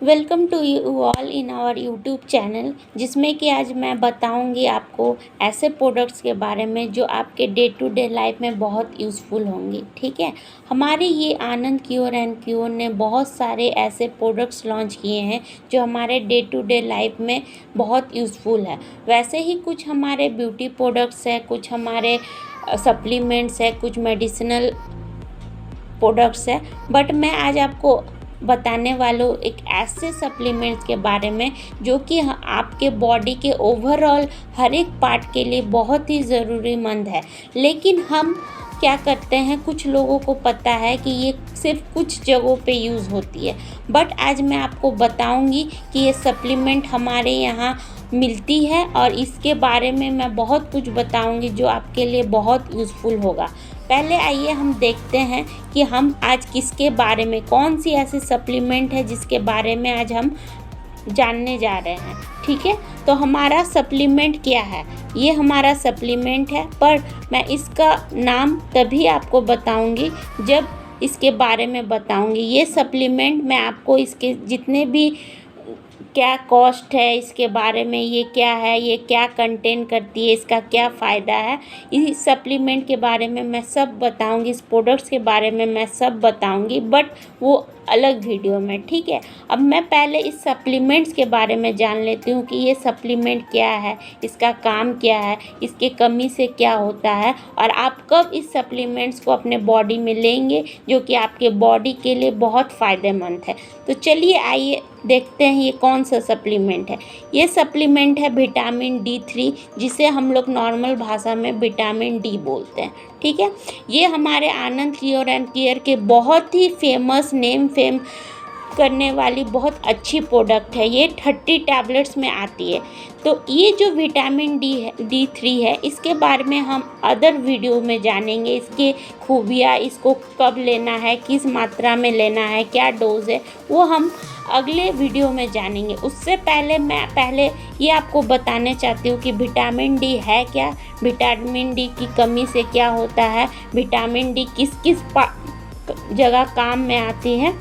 Welcome to you all in our YouTube channel, जिसमें कि आज मैं बताऊंगी आपको ऐसे प्रोडक्ट्स के बारे में जो आपके डे टू डे लाइफ में बहुत यूज़फुल होंगी। ठीक है, हमारे ये आनंद क्योर एंड क्योर ने बहुत सारे ऐसे प्रोडक्ट्स लॉन्च किए हैं जो हमारे डे टू डे लाइफ में बहुत यूज़फुल है। वैसे ही कुछ हमारे ब्यूटी प्रोडक्ट्स है, कुछ हमारे सप्लीमेंट्स है, कुछ मेडिसिनल प्रोडक्ट्स है, बट मैं आज आपको बताने वालों एक ऐसे सप्लीमेंट्स के बारे में जो कि आपके बॉडी के ओवरऑल हर एक पार्ट के लिए बहुत ही ज़रूरीमंद है। लेकिन हम क्या करते हैं, कुछ लोगों को पता है कि ये सिर्फ कुछ जगहों पे यूज़ होती है, बट आज मैं आपको बताऊंगी कि ये सप्लीमेंट हमारे यहाँ मिलती है और इसके बारे में मैं बहुत कुछ बताऊंगी जो आपके लिए बहुत यूज़फुल होगा। पहले आइए हम देखते हैं कि हम आज किसके बारे में, कौन सी ऐसी सप्लीमेंट है जिसके बारे में आज हम जानने जा रहे हैं। ठीक है, तो हमारा सप्लीमेंट क्या है, ये हमारा सप्लीमेंट है, पर मैं इसका नाम तभी आपको बताऊंगी जब इसके बारे में बताऊंगी। ये सप्लीमेंट मैं आपको इसके जितने भी क्या कॉस्ट है, इसके बारे में ये क्या है, ये क्या कंटेन करती है, इसका क्या फ़ायदा है, इस सप्लीमेंट के बारे में मैं सब बताऊंगी, इस प्रोडक्ट्स के बारे में मैं सब बताऊंगी, बट वो अलग वीडियो में। ठीक है, अब मैं पहले इस सप्लीमेंट्स के बारे में जान लेती हूँ कि ये सप्लीमेंट क्या है, इसका काम क्या है, इसके कमी से क्या होता है और आप कब इस सप्लीमेंट्स को अपने बॉडी में लेंगे जो कि आपके बॉडी के लिए बहुत फ़ायदेमंद है। तो चलिए आइए देखते हैं ये कौन सा सप्लीमेंट है। ये सप्लीमेंट है विटामिन D3, जिसे हम लोग नॉर्मल भाषा में विटामिन डी बोलते हैं। ठीक है, ये हमारे आनंद क्योर एंड केयर के बहुत ही फेमस नेम फेम करने वाली बहुत अच्छी प्रोडक्ट है। ये 30 टैबलेट्स में आती है। तो ये जो विटामिन D3 है, इसके बारे में हम अदर वीडियो में जानेंगे, इसके खूबियाँ, इसको कब लेना है, किस मात्रा में लेना है, क्या डोज है, वो हम अगले वीडियो में जानेंगे। उससे पहले मैं ये आपको बताने चाहती हूँ कि विटामिन डी है क्या, विटामिन डी की कमी से क्या होता है, विटामिन डी किस किस जगह काम में आती है।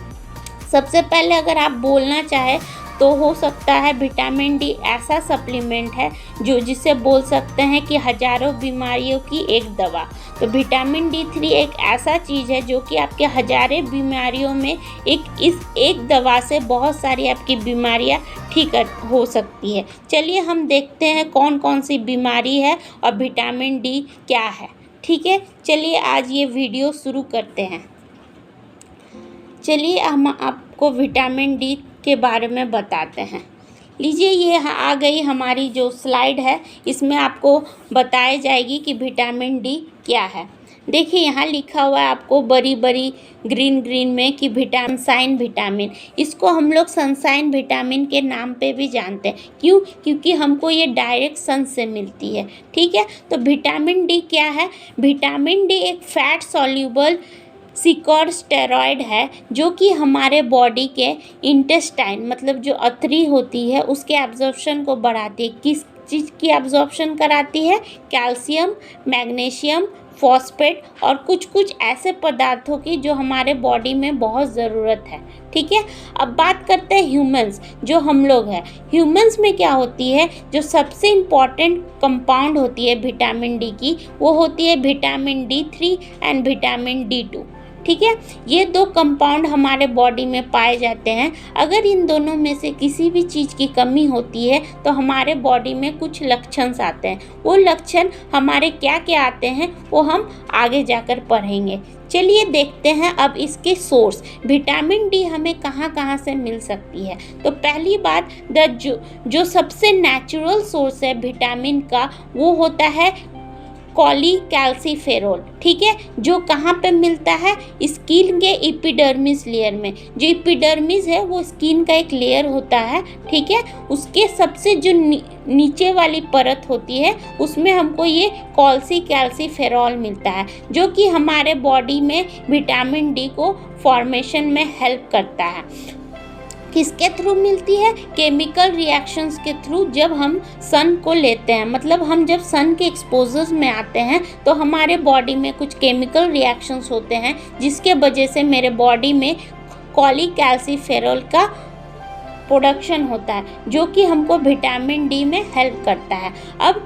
सबसे पहले अगर आप बोलना चाहे तो हो सकता है विटामिन डी ऐसा सप्लीमेंट है जिसे बोल सकते हैं कि हज़ारों बीमारियों की एक दवा। तो विटामिन D3 एक ऐसा चीज़ है जो कि आपके हज़ारों बीमारियों में इस एक दवा से बहुत सारी आपकी बीमारियां ठीक हो सकती है। चलिए हम देखते हैं कौन कौन सी बीमारी है और विटामिन डी क्या है। ठीक है, चलिए आज ये वीडियो शुरू करते हैं। चलिए हम आपको विटामिन डी के बारे में बताते हैं। लीजिए, ये आ गई हमारी जो स्लाइड है, इसमें आपको बताई जाएगी कि विटामिन डी क्या है। देखिए यहाँ लिखा हुआ है आपको बड़ी बड़ी ग्रीन में कि सनशाइन विटामिन। इसको हम लोग सनशाइन विटामिन के नाम पे भी जानते हैं। क्यों? क्योंकि हमको ये डायरेक्ट सन से मिलती है। ठीक है, तो विटामिन डी क्या है? विटामिन डी एक फैट सॉल्यूबल स्टेरॉयड है जो कि हमारे बॉडी के इंटेस्टाइन, मतलब जो अथरी होती है, उसके एब्जॉर्प्शन को बढ़ाती है। किस चीज़ की एब्जॉर्प्शन कराती है? कैल्शियम, मैग्नीशियम, फॉस्फेट और कुछ ऐसे पदार्थों की जो हमारे बॉडी में बहुत ज़रूरत है। ठीक है, अब बात करते हैं ह्यूमंस, जो हम लोग हैं। ह्यूमंस में क्या होती है, जो सबसे इम्पॉर्टेंट कंपाउंड होती है विटामिन डी की, वो होती है vitamin D3 and vitamin D2। ठीक है, ये दो कंपाउंड हमारे बॉडी में पाए जाते हैं। अगर इन दोनों में से किसी भी चीज़ की कमी होती है तो हमारे बॉडी में कुछ लक्षण आते हैं। वो लक्षण हमारे क्या क्या आते हैं वो हम आगे जाकर पढ़ेंगे। चलिए देखते हैं अब इसके सोर्स, विटामिन डी हमें कहाँ कहाँ से मिल सकती है। तो पहली बात, जो सबसे नेचुरल सोर्स है विटामिन का, वो होता है कॉलीकैल्सिफेरॉल। ठीक है, जो कहाँ पे मिलता है? स्किन के एपिडर्मिस लेयर में। जो एपिडर्मिस है वो स्किन का एक लेयर होता है। ठीक है, उसके सबसे जो नीचे वाली परत होती है उसमें हमको ये कॉलीकैल्सिफेरॉल मिलता है, जो कि हमारे बॉडी में विटामिन डी को फॉर्मेशन में हेल्प करता है। किसके थ्रू मिलती है? केमिकल रिएक्शंस के थ्रू। जब हम सन को लेते हैं, मतलब हम जब सन के एक्सपोजर्स में आते हैं तो हमारे बॉडी में कुछ केमिकल रिएक्शंस होते हैं जिसके वजह से मेरे बॉडी में कॉलीकैल्सिफेरॉल का प्रोडक्शन होता है जो कि हमको विटामिन डी में हेल्प करता है। अब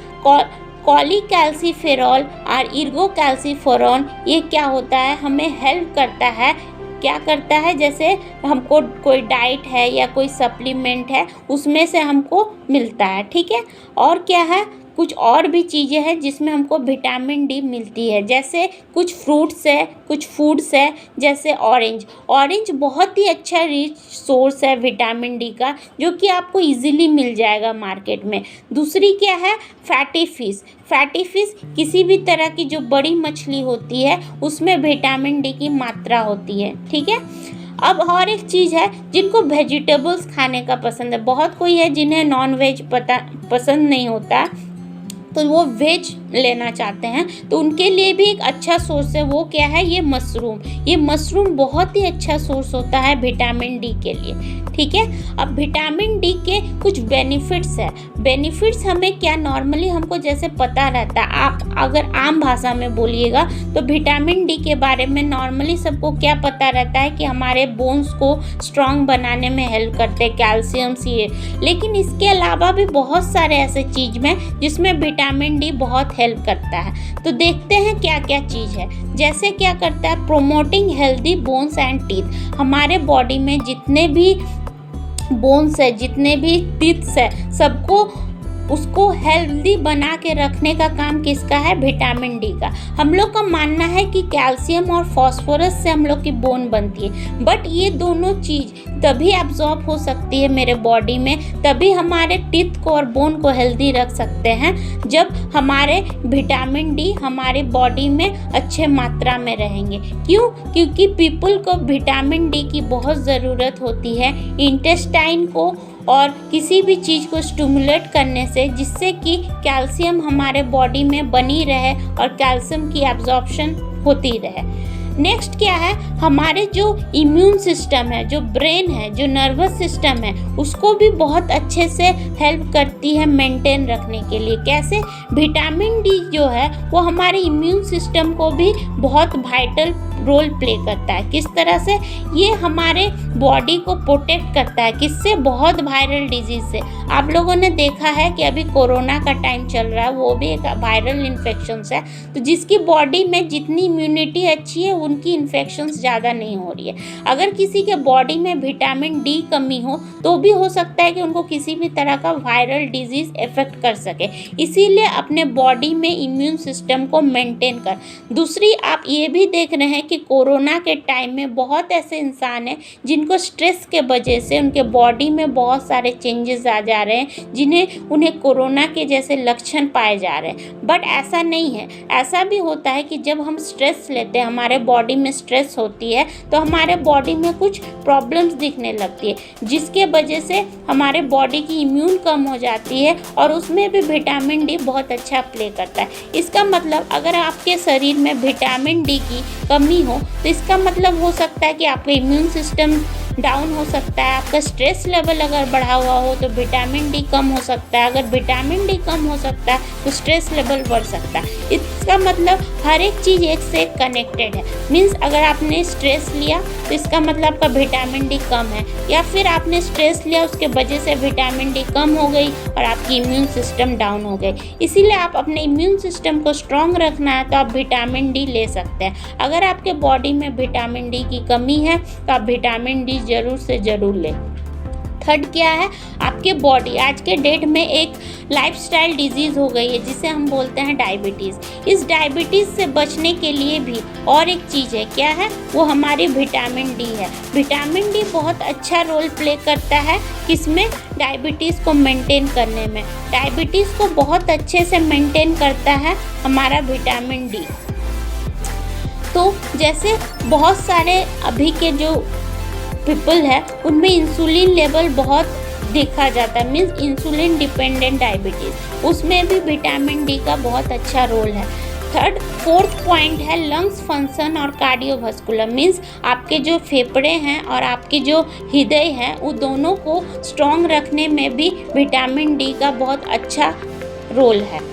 कॉलीकैल्सिफेरॉल और इर्गोकैल्सिफेरॉन ये क्या होता है, हमें हेल्प करता है, क्या करता है, जैसे हमको कोई डाइट है या कोई सप्लीमेंट है उसमें से हमको मिलता है, ठीक है। और क्या है, कुछ और भी चीज़ें हैं जिसमें हमको विटामिन डी मिलती है, जैसे कुछ फ्रूट्स है, कुछ फूड्स है, जैसे ऑरेंज बहुत ही अच्छा रिच सोर्स है विटामिन डी का, जो कि आपको इजीली मिल जाएगा मार्केट में। दूसरी क्या है, फैटी फिश किसी भी तरह की जो बड़ी मछली होती है उसमें विटामिन डी की मात्रा होती है, ठीक है। अब और एक चीज़ है, जिनको वेजिटेबल्स खाने का पसंद है, बहुत कोई है जिन्हें नॉन वेज पसंद नहीं होता, तो वो वेज लेना चाहते हैं, तो उनके लिए भी एक अच्छा सोर्स है, वो क्या है, ये मशरूम बहुत ही अच्छा सोर्स होता है विटामिन डी के लिए, ठीक है। अब विटामिन डी के कुछ बेनिफिट्स हमें क्या, नॉर्मली हमको जैसे पता रहता है, आप अगर आम भाषा में बोलिएगा तो विटामिन डी के बारे में नॉर्मली सबको क्या पता रहता है कि हमारे बोन्स को स्ट्रॉन्ग बनाने में हेल्प करते हैं, कैल्शियम ये, लेकिन इसके अलावा भी बहुत सारे ऐसे चीज़ में जिसमें विटामिन डी बहुत हेल्प करता है। तो देखते हैं क्या क्या चीज़ है। जैसे क्या करता है, promoting healthy bones and teeth, हमारे बॉडी में जितने भी बोन्स है, जितने भी टीथ्स है, सबको उसको हेल्दी बना के रखने का काम किसका है, विटामिन डी का। हम लोग का मानना है कि कैल्शियम और फास्फोरस से हम लोग की बोन बनती है, बट ये दोनों चीज़ तभी एब्जॉर्ब हो सकती है मेरे बॉडी में, तभी हमारे टीथ को और बोन को हेल्दी रख सकते हैं जब हमारे विटामिन डी हमारे बॉडी में अच्छे मात्रा में रहेंगे। क्यों? क्योंकि पीपल को विटामिन डी की बहुत ज़रूरत होती है इंटेस्टाइन को और किसी भी चीज़ को स्टिमुलेट करने से, जिससे कि कैल्शियम हमारे बॉडी में बनी रहे और कैल्शियम की एब्जॉर्प्शन होती रहे। नेक्स्ट क्या है, हमारे जो इम्यून सिस्टम है, जो ब्रेन है, जो नर्वस सिस्टम है, उसको भी बहुत अच्छे से हेल्प करती है मेंटेन रखने के लिए। कैसे? विटामिन डी जो है वो हमारे इम्यून सिस्टम को भी बहुत वाइटल रोल प्ले करता है। किस तरह से? ये हमारे बॉडी को प्रोटेक्ट करता है, किससे? बहुत वायरल डिजीज से। आप लोगों ने देखा है कि अभी कोरोना का टाइम चल रहा है, वो भी एक वायरल इन्फेक्शन है, तो जिसकी बॉडी में जितनी इम्यूनिटी अच्छी है उनकी इन्फेक्शंस ज़्यादा नहीं हो रही है। अगर किसी के बॉडी में विटामिन डी कमी हो तो भी हो सकता है कि उनको किसी भी तरह का वायरल डिजीज़ इफेक्ट कर सके, इसीलिए अपने बॉडी में इम्यून सिस्टम को मेंटेन कर। दूसरी, आप ये भी देख रहे हैं कि कोरोना के टाइम में बहुत ऐसे इंसान हैं जिनको स्ट्रेस के वजह से उनके बॉडी में बहुत सारे चेंजेस आ जा रहे हैं, उन्हें कोरोना के जैसे लक्षण पाए जा रहे हैं। बट ऐसा नहीं है, ऐसा भी होता है कि जब हम स्ट्रेस लेते हैं, हमारे बॉडी में स्ट्रेस होती है, तो हमारे बॉडी में कुछ प्रॉब्लम्स दिखने लगती है, जिसके वजह से हमारे बॉडी की इम्यून कम हो जाती है, और उसमें भी विटामिन डी बहुत अच्छा प्ले करता है। इसका मतलब अगर आपके शरीर में विटामिन डी की कमी हो तो इसका मतलब हो सकता है कि आपका इम्यून सिस्टम डाउन हो सकता है, आपका स्ट्रेस लेवल अगर बढ़ा हुआ हो तो विटामिन डी कम हो सकता है, अगर विटामिन डी कम हो सकता है तो स्ट्रेस लेवल बढ़ सकता है। इसका मतलब हर एक चीज़ एक से एक कनेक्टेड है। मीन्स अगर आपने स्ट्रेस लिया तो इसका मतलब आपका विटामिन डी कम है, या फिर आपने स्ट्रेस लिया उसके वजह से विटामिन डी कम हो गई और आपकी इम्यून सिस्टम डाउन हो गई। इसीलिए आप अपने इम्यून सिस्टम को स्ट्रॉन्ग रखना है तो आप विटामिन डी ले सकते हैं। अगर आपके बॉडी में विटामिन डी की कमी है तो आप विटामिन डी ज़रूर से ज़रूर लें। थर्ड क्या है, आपके बॉडी आज के डेट में एक लाइफस्टाइल डिजीज़ हो गई है जिसे हम बोलते हैं डायबिटीज़। इस डायबिटीज़ से बचने के लिए भी और एक चीज़ है, क्या है वो? हमारी विटामिन डी है। विटामिन डी बहुत अच्छा रोल प्ले करता है किसमें? डायबिटीज़ को मेंटेन करने में। डायबिटीज़ को बहुत अच्छे से मेंटेन करता है हमारा विटामिन डी। तो जैसे बहुत सारे अभी के जो पीपल है उनमें इंसुलिन लेवल बहुत देखा जाता है, मीन्स इंसुलिन डिपेंडेंट डायबिटीज़, उसमें भी विटामिन डी का बहुत अच्छा रोल है। फोर्थ पॉइंट है लंग्स फंक्शन और कार्डियोवास्कुलर, मीन्स आपके जो फेफड़े हैं और आपके जो हृदय हैं वो दोनों को स्ट्रॉन्ग रखने में भी विटामिन डी का बहुत अच्छा रोल है।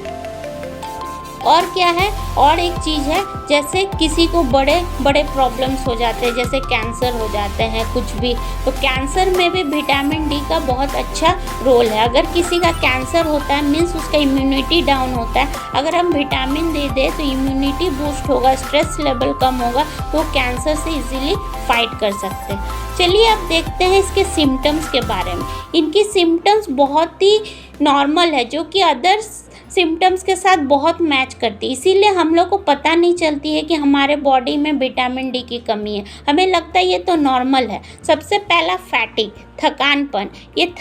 और क्या है, और एक चीज़ है, जैसे किसी को बड़े बड़े प्रॉब्लम्स हो जाते हैं, जैसे कैंसर हो जाते हैं कुछ भी, तो कैंसर में भी विटामिन डी का बहुत अच्छा रोल है। अगर किसी का कैंसर होता है मीन्स उसका इम्यूनिटी डाउन होता है, अगर हम विटामिन दे दें तो इम्यूनिटी बूस्ट होगा, स्ट्रेस लेवल कम होगा, तो कैंसर से इजीली फाइट कर सकते हैं। चलिए अब देखते हैं इसके सिम्टम्स के बारे में। इनकी सिम्टम्स बहुत ही नॉर्मल है, जो कि अदर्स सिम्टम्स के साथ बहुत मैच करती है, इसीलिए हम लोग को पता नहीं चलती है कि हमारे बॉडी में विटामिन डी की कमी है। हमें लगता है ये तो नॉर्मल है। सबसे पहला फैटिग, थकानपन। ये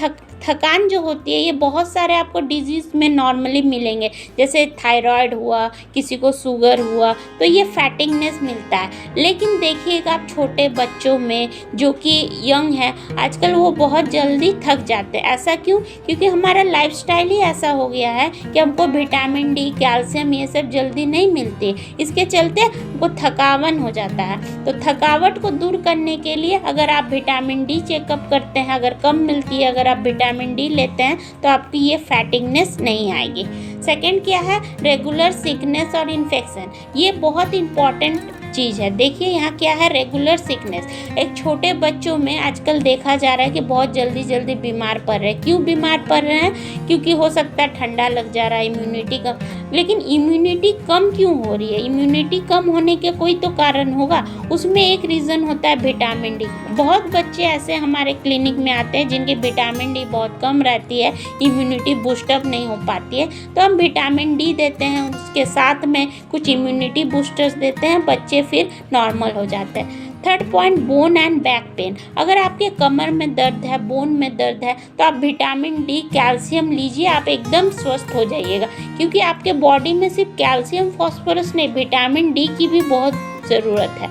थकान जो होती है ये बहुत सारे आपको डिजीज़ में नॉर्मली मिलेंगे, जैसे थायराइड हुआ, किसी को शुगर हुआ, तो ये फैटिगनेस मिलता है। लेकिन देखिएगा आप छोटे बच्चों में जो कि यंग है आजकल, वो बहुत जल्दी थक जाते हैं। ऐसा क्यों? क्योंकि हमारा लाइफस्टाइल ही ऐसा हो गया है कि हमको विटामिन डी, कैल्शियम ये सब जल्दी नहीं मिलती, इसके चलते हमको थकावन हो जाता है। तो थकावट को दूर करने के लिए अगर आप विटामिन डी चेकअप करते हैं, अगर कम मिलती है, अगर आप विटामिन डी लेते हैं तो आपकी ये फैटिगनेस नहीं आएगी। सेकंड क्या है, रेगुलर सिकनेस और इन्फेक्शन। ये बहुत इंपॉर्टेंट चीज़ है। देखिए यहाँ क्या है, रेगुलर सिकनेस। एक छोटे बच्चों में आजकल देखा जा रहा है कि बहुत जल्दी जल्दी बीमार पड़ रहे हैं। क्यों बीमार पड़ रहे हैं? क्योंकि हो सकता है ठंडा लग जा रहा है, इम्यूनिटी कम। लेकिन इम्यूनिटी कम क्यों हो रही है? इम्यूनिटी कम होने के कोई तो कारण होगा, उसमें एक रीज़न होता है विटामिन डी। बहुत बच्चे ऐसे हमारे क्लिनिक में आते हैं जिनकी विटामिन डी बहुत कम रहती है, इम्यूनिटी बूस्टअप नहीं हो पाती है, तो हम विटामिन डी देते हैं, उसके साथ में कुछ इम्यूनिटी बूस्टर्स देते हैं, बच्चे फिर नॉर्मल हो जाते हैं। Third point, bone and back pain. अगर आपके कमर में दर्द है, बोन में दर्द है, तो आप विटामिन डी, कैल्शियम लीजिए, आप एकदम स्वस्थ हो जाइएगा। क्योंकि आपके बॉडी में सिर्फ कैल्शियम, फॉस्फोरस नहीं, विटामिन डी की भी बहुत ज़रूरत है।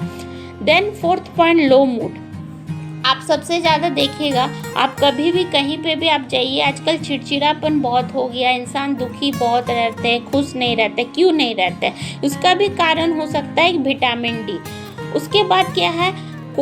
देन फोर्थ पॉइंट, लो मूड। आप सबसे ज़्यादा देखिएगा, आप कभी भी कहीं पे भी आप जाइए, आजकल चिड़चिड़ापन बहुत हो गया, इंसान दुखी बहुत रहते हैं, खुश नहीं रहते। क्यों नहीं रहते? उसका भी कारण हो सकता है विटामिन डी। उसके बाद क्या है,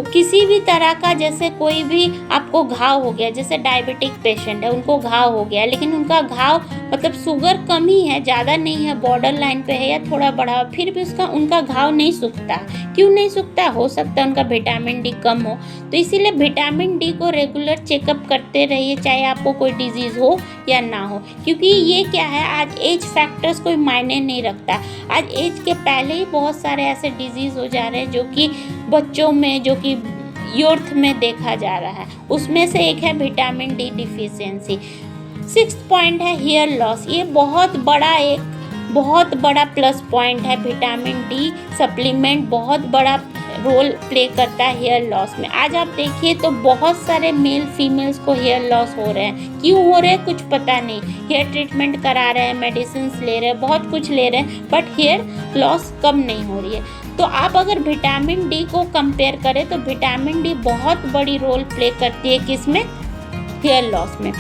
किसी भी तरह का, जैसे कोई भी आपको घाव हो गया, जैसे डायबिटिक पेशेंट है, उनको घाव हो गया, लेकिन उनका घाव मतलब शुगर कम ही है, ज़्यादा नहीं है, बॉर्डर लाइन पे है या थोड़ा बड़ा, फिर भी उनका घाव नहीं सूखता। क्यों नहीं सूखता? हो सकता है उनका विटामिन डी कम हो। तो इसीलिए विटामिन डी को रेगुलर चेकअप करते रहिए, चाहे आपको कोई डिजीज़ हो या ना हो। क्योंकि ये क्या है, आज एज फैक्टर्स कोई मायने नहीं रखता। आज एज के पहले ही बहुत सारे ऐसे डिजीज़ हो जा रहे हैं जो कि बच्चों में, जो कि यूथ में देखा जा रहा है। उसमें से एक है vitamin D deficiency. Sixth point है हेयर लॉस। ये बहुत बड़ा प्लस पॉइंट है। विटामिन डी सप्लीमेंट बहुत बड़ा रोल प्ले करता है हेयर लॉस में। आज आप देखिए तो बहुत सारे मेल फीमेल्स को हेयर लॉस हो रहे हैं। क्यों हो रहे हैं कुछ पता नहीं, हेयर ट्रीटमेंट करा रहे हैं, मेडिसिन ले रहे हैं, बहुत कुछ ले रहे हैं, बट हेयर लॉस कम नहीं हो रही है। तो आप अगर विटामिन डी को कंपेयर करें तो विटामिन डी बहुत बड़ी रोल प्ले करती है किसमें, हेयर लॉस में।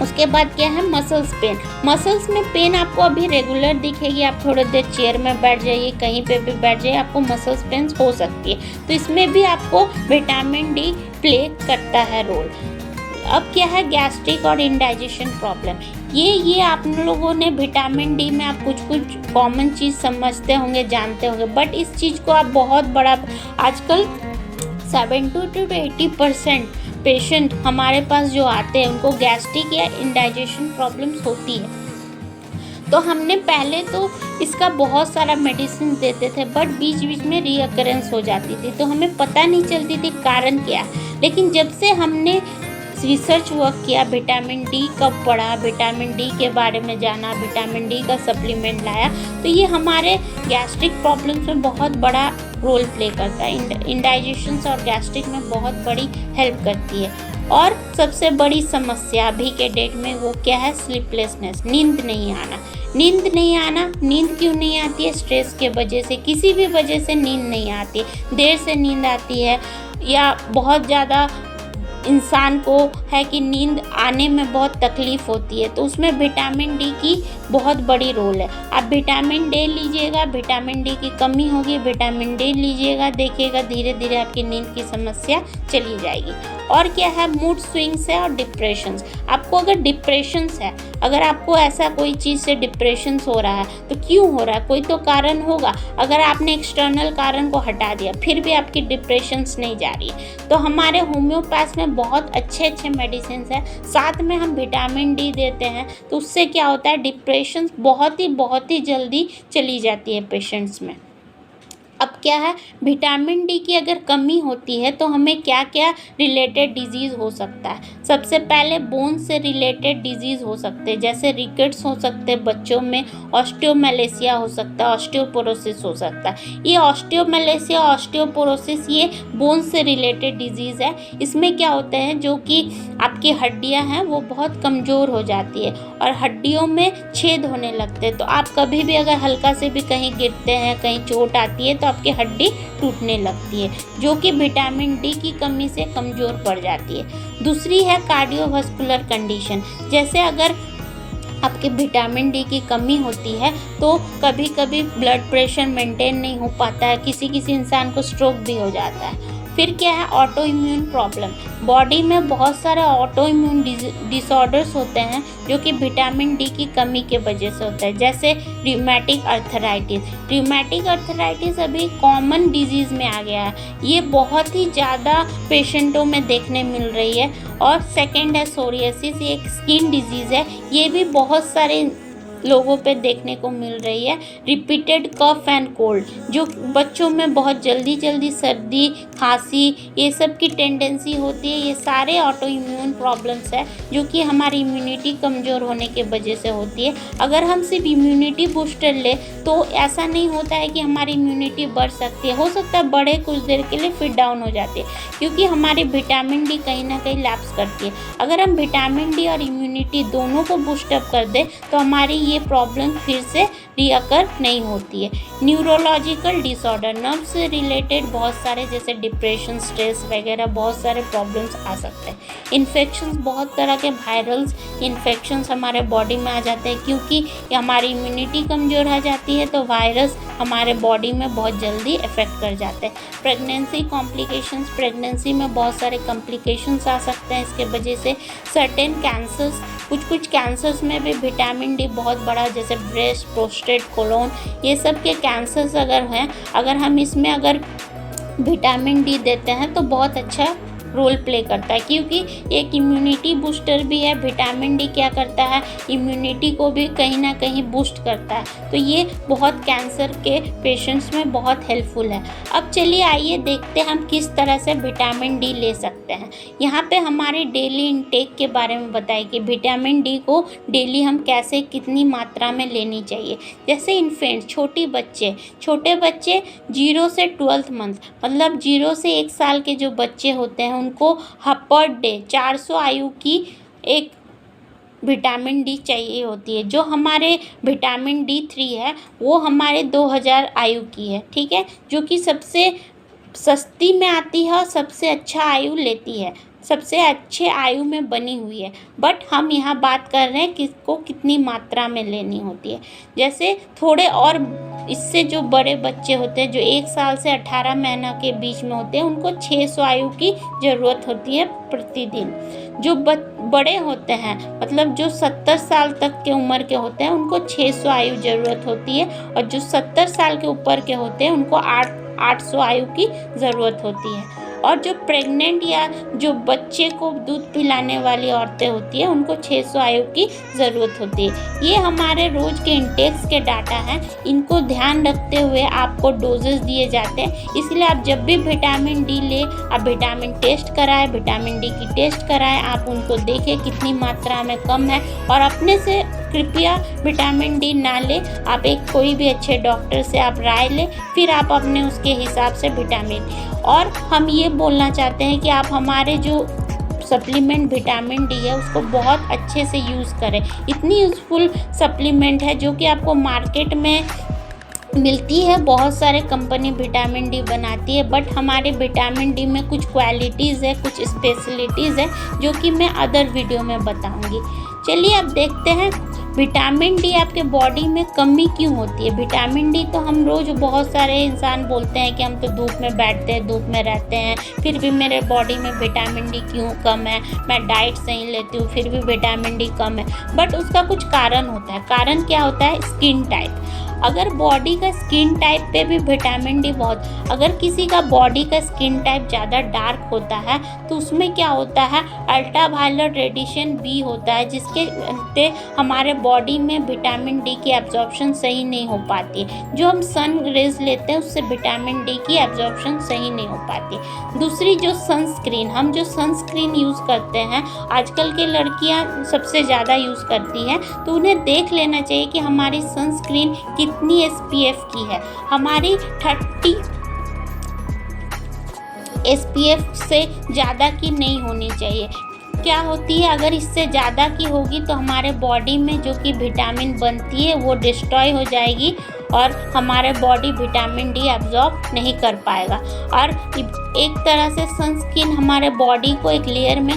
उसके बाद क्या है, मसल्स पेन। मसल्स में पेन आपको अभी रेगुलर दिखेगी, आप थोड़ी देर चेयर में बैठ जाइए, कहीं पे भी बैठ जाइए, आपको मसल्स पेन हो सकती है। तो इसमें भी आपको विटामिन डी प्ले करता है रोल। अब क्या है, गैस्ट्रिक और इंडाइजेशन प्रॉब्लम। ये आप लोगों ने विटामिन डी में आप कुछ कॉमन चीज़ समझते होंगे, जानते होंगे, बट इस चीज़ को आप बहुत बड़ा, आजकल 70 to 80% पेशेंट हमारे पास जो आते हैं उनको गैस्ट्रिक या इंडाइजेशन प्रॉब्लम्स होती है। तो हमने पहले तो इसका बहुत सारा मेडिसिन देते थे, बट बीच बीच में रीअकरेंस हो जाती थी, तो हमें पता नहीं चलती थी कारण क्या है। लेकिन जब से हमने रिसर्च वर्क किया, विटामिन डी कब पढ़ा, विटामिन डी के बारे में जाना, विटामिन डी का सप्लीमेंट लाया, तो ये हमारे गैस्ट्रिक प्रॉब्लम्स में बहुत बड़ा रोल प्ले करता है। इंडाइजेशन और गैस्ट्रिक में बहुत बड़ी हेल्प करती है। और सबसे बड़ी समस्या अभी के डेट में वो क्या है, स्लीपलेसनेस, नींद नहीं आना। नींद क्यों नहीं आती है? स्ट्रेस के वजह से, किसी भी वजह से नींद नहीं आती, देर से नींद आती है, या बहुत ज़्यादा इंसान को है कि नींद आने में बहुत तकलीफ़ होती है, तो उसमें विटामिन डी की बहुत बड़ी रोल है। आप विटामिन डी लीजिएगा, विटामिन डी की कमी होगी, विटामिन डी लीजिएगा, देखिएगा धीरे धीरे आपकी नींद की समस्या चली जाएगी। और क्या है, मूड स्विंग्स है और डिप्रेशंस। आपको अगर डिप्रेशंस है, अगर आपको ऐसा कोई चीज़ से डिप्रेशंस हो रहा है तो क्यों हो रहा है, कोई तो कारण होगा। अगर आपने एक्सटर्नल कारण को हटा दिया फिर भी आपकी डिप्रेशंस नहीं जा रही है, तो हमारे होम्योपैथ में बहुत अच्छे अच्छे मेडिसिन है। साथ में हम विटामिन डी देते हैं, तो उससे क्या होता है, डिप्रेशन बहुत ही जल्दी चली जाती है पेशेंट्स में। अब क्या है, विटामिन डी की अगर कमी होती है तो हमें क्या क्या रिलेटेड डिजीज़ हो सकता है। सबसे पहले बोन से रिलेटेड डिजीज़ हो सकते हैं, जैसे रिकेट्स हो सकते हैं बच्चों में, ऑस्टियोमेलेसिया हो सकता है, ऑस्टियोपोरोसिस हो सकता है। ये ऑस्टियोमेलेसिया, ऑस्टियोपोरोसिस ये बोन से रिलेटेड डिजीज़ है। इसमें क्या होता है, जो कि आपकी हड्डियां हैं वो बहुत कमज़ोर हो जाती है और हड्डियों में छेद होने लगते हैं। तो आप कभी भी अगर हल्का से भी कहीं गिरते हैं, कहीं चोट आती है तो आपकी हड्डी टूटने लगती है, जो कि विटामिन डी की कमी से कमज़ोर पड़ जाती है। दूसरी है कार्डियोवास्कुलर कंडीशन, जैसे अगर आपके विटामिन डी की कमी होती है तो कभी कभी ब्लड प्रेशर मेंटेन नहीं हो पाता है, किसी इंसान को स्ट्रोक भी हो जाता है। फिर क्या है, ऑटो इम्यून प्रॉब्लम। बॉडी में बहुत सारे ऑटो इम्यून डिसऑर्डर्स होते हैं जो कि विटामिन डी की कमी के वजह से होता है, जैसे रियूमेटिक अर्थराइटिस। रियूमेटिक अर्थराइटिस अभी कॉमन डिजीज़ में आ गया है, ये बहुत ही ज़्यादा पेशेंटों में देखने मिल रही है। और सेकेंड है सोरियासिस, ये एक स्किन डिजीज़ है, ये भी बहुत सारे लोगों पे देखने को मिल रही है। रिपीटेड कफ एंड कोल्ड, जो बच्चों में बहुत जल्दी सर्दी खांसी ये सब की टेंडेंसी होती है, ये सारे ऑटो इम्यून प्रॉब्लम्स है जो कि हमारी इम्यूनिटी कमज़ोर होने के वजह से होती है। अगर हम सिर्फ इम्यूनिटी बूस्टर ले तो ऐसा नहीं होता है कि हमारी इम्यूनिटी बढ़ सकती है, हो सकता है बढ़े कुछ देर के लिए फिर डाउन हो जाती है, क्योंकि हमारी विटामिन डी कहीं ना कहीं लैप्स करती है। अगर हम विटामिन डी और इम्यूनिटी दोनों को बूस्टअप कर दें तो हमारी ये प्रॉब्लम फिर से रीअकर नहीं होती है। न्यूरोलॉजिकल डिसऑर्डर, नर्व से रिलेटेड बहुत सारे, जैसे डिप्रेशन, स्ट्रेस वगैरह बहुत सारे प्रॉब्लम्स आ सकते हैं। इन्फेक्शंस, बहुत तरह के वायरल्स इन्फेक्शंस हमारे बॉडी में आ जाते हैं, क्योंकि हमारी इम्यूनिटी कमज़ोर आ जाती है तो वायरस हमारे बॉडी में बहुत जल्दी इफेक्ट कर जाते हैं। प्रेगनेंसी कॉम्प्लिकेशंस, प्रेगनेंसी में बहुत सारे कॉम्प्लिकेशंस आ सकते हैं इसके वजह से। सर्टेन कैंसर्स, कुछ कैंसर्स में भी विटामिन डी बहुत बड़ा, जैसे ब्रेस्ट, प्रोस्टेट, कोलोन, ये सब के कैंसर्स अगर हैं, अगर हम इसमें अगर विटामिन डी देते हैं तो बहुत अच्छा रोल प्ले करता है, क्योंकि एक इम्यूनिटी बूस्टर भी है। विटामिन डी क्या करता है, इम्यूनिटी को भी कहीं ना कहीं बूस्ट करता है, तो ये बहुत कैंसर के पेशेंट्स में बहुत हेल्पफुल है। अब चलिए आइए देखते हैं हम किस तरह से विटामिन डी ले सकते हैं। यहाँ पे हमारे डेली इंटेक के बारे में बताइए कि विटामिन डी को डेली हम कैसे, कितनी मात्रा में लेनी चाहिए। जैसे इन्फेंट, छोटे बच्चे 0 से 12 मंथ, मतलब 0 से 1 साल के जो बच्चे होते हैं उनको पर डे 400 आयु की एक विटामिन डी चाहिए होती है। जो हमारे विटामिन D3 है वो हमारे 2000 आयु की है, ठीक है, जो कि सबसे सस्ती में आती है और सबसे अच्छा आयु लेती है, सबसे अच्छे आयु में बनी हुई है। बट हम यहाँ बात कर रहे हैं किसको कितनी मात्रा में लेनी होती है। जैसे थोड़े और इससे जो बड़े बच्चे होते हैं, जो 1 साल से 18 महीना के बीच में होते हैं, उनको 600 आयु की ज़रूरत होती है प्रतिदिन। जो बड़े होते हैं, मतलब जो 70 साल तक के उम्र के होते हैं, उनको 600 आयु ज़रूरत होती है, और जो 70 साल के ऊपर के होते हैं उनको 800 आयु की ज़रूरत होती है। और जो प्रेग्नेंट या जो बच्चे को दूध पिलाने वाली औरतें होती हैं उनको 600 आयु की ज़रूरत होती है। ये हमारे रोज़ के इंटेक्स के डाटा हैं, इनको ध्यान रखते हुए आपको डोजेस दिए जाते हैं। इसलिए आप जब भी विटामिन डी ले, आप विटामिन टेस्ट कराएं, विटामिन डी की टेस्ट कराएं, आप उनको देखें कितनी मात्रा में कम है, और अपने से कृपया विटामिन डी ना ले, आप एक कोई भी अच्छे डॉक्टर से आप राय लें, फिर आप अपने उसके हिसाब से विटामिन। और हम ये बोलना चाहते हैं कि आप हमारे जो सप्लीमेंट विटामिन डी है उसको बहुत अच्छे से यूज़ करें। इतनी यूज़फुल सप्लीमेंट है जो कि आपको मार्केट में मिलती है, बहुत सारे कंपनी विटामिन डी बनाती है, बट हमारे विटामिन डी में कुछ क्वालिटीज़ है, कुछ स्पेशलिटीज़ है जो कि मैं अदर वीडियो में बताऊंगी। चलिए अब देखते हैं विटामिन डी आपके बॉडी में कमी क्यों होती है? विटामिन डी तो हम रोज़ बहुत सारे इंसान बोलते हैं कि हम तो धूप में बैठते हैं, धूप में रहते हैं, फिर भी मेरे बॉडी में विटामिन डी क्यों कम है? मैं डाइट सही लेती हूँ फिर भी विटामिन डी कम है। बट उसका कुछ कारण होता है। कारण क्या होता है? Skin type. अगर बॉडी का स्किन टाइप पे भी विटामिन डी अगर किसी का बॉडी का स्किन टाइप ज़्यादा डार्क होता है तो उसमें क्या होता है? अल्ट्रावायलेट रेडिएशन भी होता है, जिसके से हमारे बॉडी में विटामिन डी की एब्जॉर्प्शन सही नहीं हो पाती है। जो हम सन रेज लेते हैं उससे विटामिन डी की एब्जॉर्प्शन सही नहीं हो पाती। दूसरी जो सनस्क्रीन, हम जो सनस्क्रीन यूज़ करते हैं, आजकल के लड़कियां सबसे ज़्यादा यूज़ करती हैं, तो उन्हें देख लेना चाहिए कि हमारी सनस्क्रीन कितनी SPF की है। हमारी 30 SPF से ज़्यादा की नहीं होनी चाहिए। क्या होती है, अगर इससे ज़्यादा की होगी तो हमारे बॉडी में जो कि विटामिन बनती है वो डिस्ट्रॉय हो जाएगी और हमारे बॉडी विटामिन डी एब्जॉर्ब नहीं कर पाएगा। और एक तरह से सनस्क्रीन हमारे बॉडी को एक लेयर में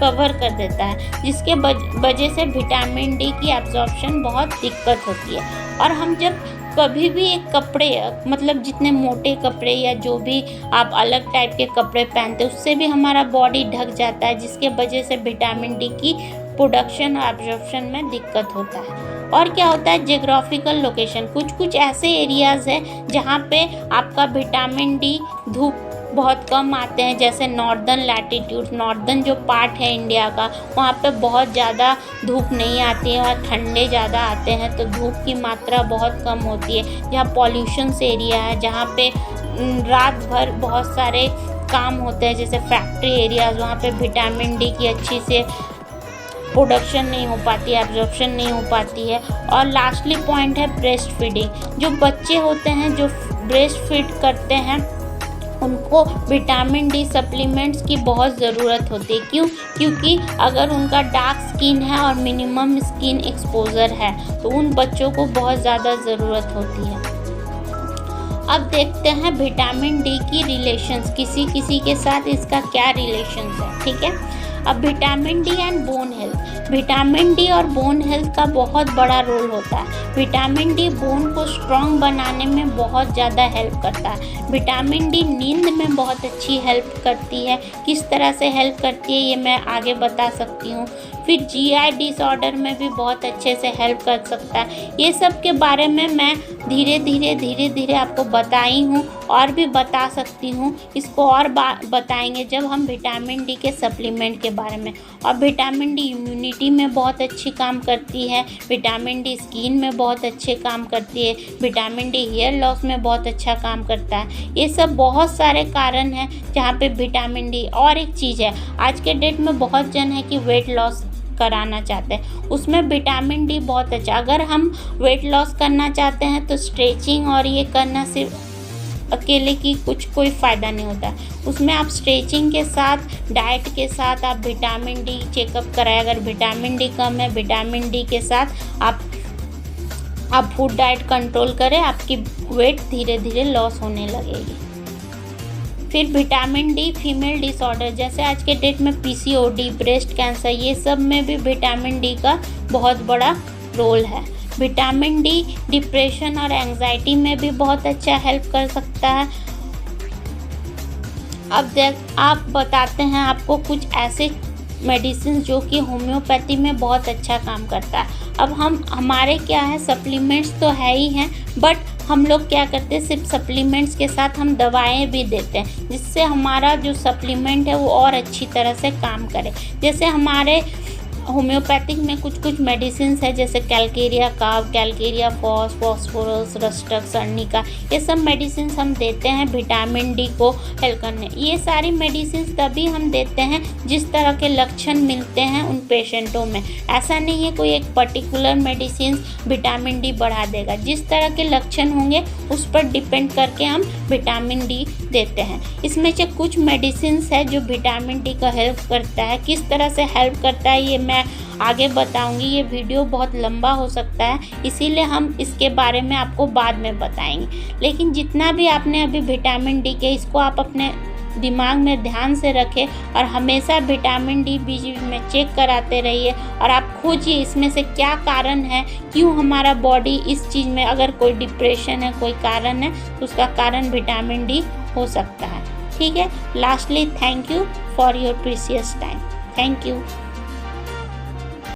कवर कर देता है, जिसके वजह से विटामिन डी की एब्जॉर्प्शन बहुत दिक्कत होती है। और हम जब कभी भी एक कपड़े, मतलब जितने मोटे कपड़े या जो भी आप अलग टाइप के कपड़े पहनते हैं, उससे भी हमारा बॉडी ढक जाता है, जिसके वजह से विटामिन डी की प्रोडक्शन और एब्जॉर्प्शन में दिक्कत होता है। और क्या होता है? Geographical location. कुछ ऐसे एरियाज़ हैं जहाँ पे आपका विटामिन डी धूप बहुत कम आते हैं, जैसे नॉर्दर्न लैटिट्यूड, नॉर्दर्न जो पार्ट है इंडिया का, वहाँ पे बहुत ज़्यादा धूप नहीं आती है और ठंडे ज़्यादा आते हैं, तो धूप की मात्रा बहुत कम होती है। जहाँ पॉल्यूशन एरिया है, जहाँ पे रात भर बहुत सारे काम होते हैं, जैसे फैक्ट्री एरियाज़, वहाँ पे विटामिन डी की अच्छी से प्रोडक्शन नहीं हो पाती है, एब्जॉर्प्शन नहीं हो पाती है। और लास्टली पॉइंट है ब्रेस्ट फीडिंग। जो बच्चे होते हैं जो ब्रेस्ट फीड करते हैं, उनको विटामिन डी सप्लीमेंट्स की बहुत ज़रूरत होती है। क्यों? क्योंकि अगर उनका डार्क स्किन है और मिनिमम स्किन एक्सपोजर है तो उन बच्चों को बहुत ज़्यादा ज़रूरत होती है। अब देखते हैं विटामिन डी की रिलेशंस, किसी किसी के साथ इसका क्या रिलेशंस है। ठीक है, अब vitamin D and bone health. Vitamin D और बोन हेल्थ का बहुत बड़ा रोल होता है। विटामिन डी बोन को स्ट्रॉन्ग बनाने में बहुत ज़्यादा हेल्प करता है। विटामिन डी नींद में बहुत अच्छी हेल्प करती है। किस तरह से हेल्प करती है ये मैं आगे बता सकती हूँ। फिर GI डिसऑर्डर में भी बहुत अच्छे से हेल्प कर सकता है। ये सब के बारे में मैं धीरे धीरे आपको बताई हूँ और भी बता सकती हूँ। इसको और बताएंगे जब हम विटामिन डी के सप्लीमेंट के बारे में। और विटामिन डी इम्यूनिटी में बहुत अच्छी काम करती है, विटामिन डी स्किन में बहुत अच्छे काम करती है, विटामिन डी हेयर लॉस में बहुत अच्छा काम करता है। ये सब बहुत सारे कारण हैं जहाँ पे विटामिन डी। और एक चीज़ है, आज के डेट में बहुत जन है कि वेट लॉस कराना चाहते हैं, उसमें विटामिन डी बहुत अच्छा। अगर हम वेट लॉस करना चाहते हैं तो स्ट्रेचिंग और ये करना सिर्फ अकेले की कोई फ़ायदा नहीं होता है। उसमें आप स्ट्रेचिंग के साथ, डाइट के साथ आप विटामिन डी चेकअप कराएं। अगर विटामिन डी कम है, विटामिन डी के साथ आप फूड डाइट कंट्रोल करें, आपकी वेट धीरे धीरे लॉस होने लगेगी। फिर विटामिन डी फीमेल डिसऑर्डर, जैसे आज के डेट में PCOD, ब्रेस्ट कैंसर, ये सब में भी विटामिन डी का बहुत बड़ा रोल है। विटामिन डी डिप्रेशन और एंजाइटी में भी बहुत अच्छा हेल्प कर सकता है। अब आप बताते हैं आपको कुछ ऐसे मेडिसिन जो कि होम्योपैथी में बहुत अच्छा काम करता है। अब हमारे क्या है, सप्लीमेंट्स तो है ही हैं, बट हम लोग क्या करते हैं, सिर्फ सप्लीमेंट्स के साथ हम दवाएं भी देते हैं, जिससे हमारा जो सप्लीमेंट है वो और अच्छी तरह से काम करे। जैसे हमारे होम्योपैथिक में कुछ मेडिसिन है, जैसे कैलकेरिया काव, calcarea phos, phosphorus, rhus tox, arnica, ये सब मेडिसिन हम देते हैं विटामिन डी को हेल्प करने। ये सारी मेडिसिन तभी हम देते हैं जिस तरह के लक्षण मिलते हैं उन पेशेंटों में। ऐसा नहीं है कोई एक पर्टिकुलर मेडिसिन विटामिन डी बढ़ा देगा, जिस तरह के लक्षण होंगे उस पर डिपेंड करके हम विटामिन डी देते हैं। इसमें से कुछ मेडिसिन है जो विटामिन डी का हेल्प करता है। किस तरह से हेल्प करता है ये मैं आगे बताऊंगी। ये वीडियो बहुत लंबा हो सकता है, इसीलिए हम इसके बारे में आपको बाद में बताएंगे। लेकिन जितना भी आपने अभी विटामिन डी के, इसको आप अपने दिमाग में ध्यान से रखें और हमेशा विटामिन डी बीच में चेक कराते रहिए और आप खोजिए इसमें से क्या कारण है, क्यों हमारा बॉडी इस चीज़ में, अगर कोई डिप्रेशन है, कोई कारण है तो उसका कारण विटामिन डी हो सकता है। ठीक है। Lastly, thank you for your precious time. Thank you.